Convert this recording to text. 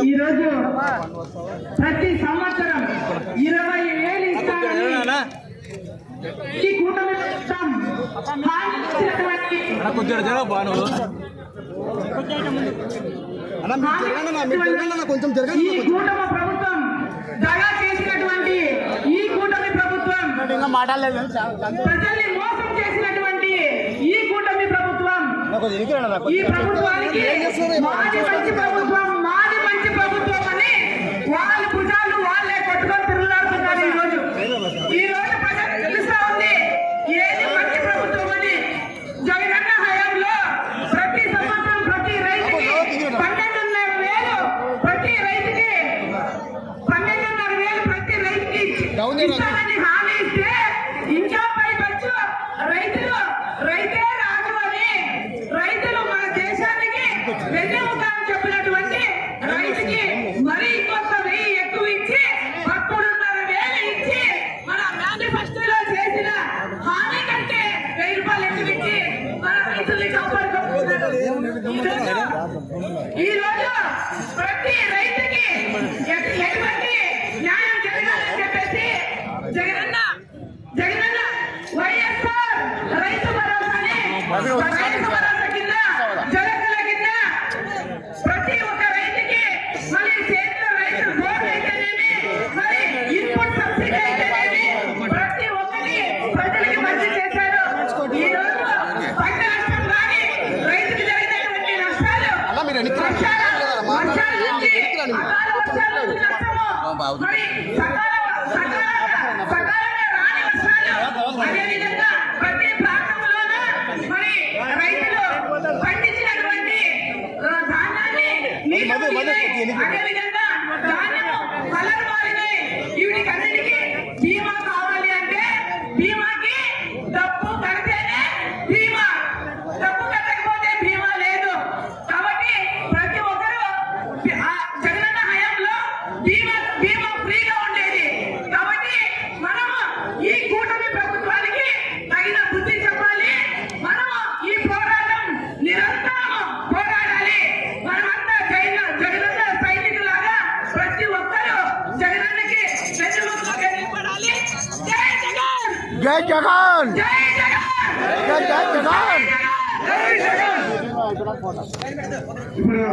ఈరోజు ప్రతి సంవత్సరం 20,000 ఇస్తానని ఈ కూటమి ఈ కూటమి ప్రభుత్వం దగా చేసినటువంటి ఈ కూటమి ప్రభుత్వం ప్రజల్ని మోసం చేసినటువంటి ఈ కూటమి ప్రభుత్వం ఈ ప్రభుత్వానికి మాది మంచి ప్రభుత్వం మాది మంచి ప్రభుత్వం అని వాళ్ళ భుజాలు వాళ్ళే కొట్టుకొని తిరుగులాడుతున్నారు. ఈ రోజు ప్రజలకు తెలుస్తా ఉంది ఏది మంచి ప్రభుత్వం అని. జగనన్న హయాంలో ప్రతి సంవత్సరం ప్రతి రైతుకి 12,500 ప్రతి రైతుకి 12,500 ప్రతి రైతుకి ఇస్తానని హామీ ఇస్తే ఇంకా పైపచ్చు రైతులు రైతే రాజు అని రైతులు మన దేశానికి వెన్నెముక అని చెప్పినటువంటి రైతుకి మరి ఇంకొక 1000 ఎక్కువ ఇచ్చి 13,500 ఇచ్చి మన మేనిఫెస్టోలో చేసిన హామీ కంటే 1000 రూపాయలు ఎక్కువ ఇచ్చి మన రైతుల్ని కాపాడుకుంటున్నారు. ఈ రోజు ప్రతి రైతుకి ఎటువంటి న్యాయం జరగాలని చెప్పేసి జగనన్న వైఎస్ఆర్ రైతు భరోసాని రైతు భరోసా కింద జగన్ల కింద ప్రతి ఒక్క రైతుకి మరి చేతిలో రైతు బోర్డు అయితేనేమి మరి ఇన్పుట్ సబ్సిడీ అయితేనేమి ప్రతి ఒక్కటి ప్రజలకి మంచి చేశారు. ఈ రోజు పంట నష్టం కానీ రైతుకి జరిగినటువంటి నష్టాలు వర్షాల నుంచి అకాల వర్షాల నుంచి నష్టము మరి సకాలంగా రాని నష్టాలు అదేవిధంగా ప్రతి ప్రాంతంలోనూ మరి రైతులు పండించినటువంటి ధాన్యాన్ని అదేవిధంగా ధాన్యము కలర్ మారినాయి. వీటికన్నిటికీ బీమా కావాలి అంటే బీమాకి డబ్బు కడితేనే బీమా, డబ్బు కట్టకపోతే బీమా లేదు. కాబట్టి ప్రతి ఒక్కరూ జగనన్న హయాంలో బీమా ఫ్రీగా ఉండేది. కాబట్టి మనము ఈ కూటమి ప్రభుత్వానికి తగిన బుద్ధి చెప్పాలి. మనము ఈ పోరాటం నిరంతరం పోరాడాలి. మనమంతా జగనన్న సైనికులాగా ప్రతి ఒక్కరూ జగనన్నకి వెన్నుముకగా నిలబడాలి. జై జగన్, జై జగన్, జై జగన్, జై జగన్. జై జగన్. ఇప్పుడు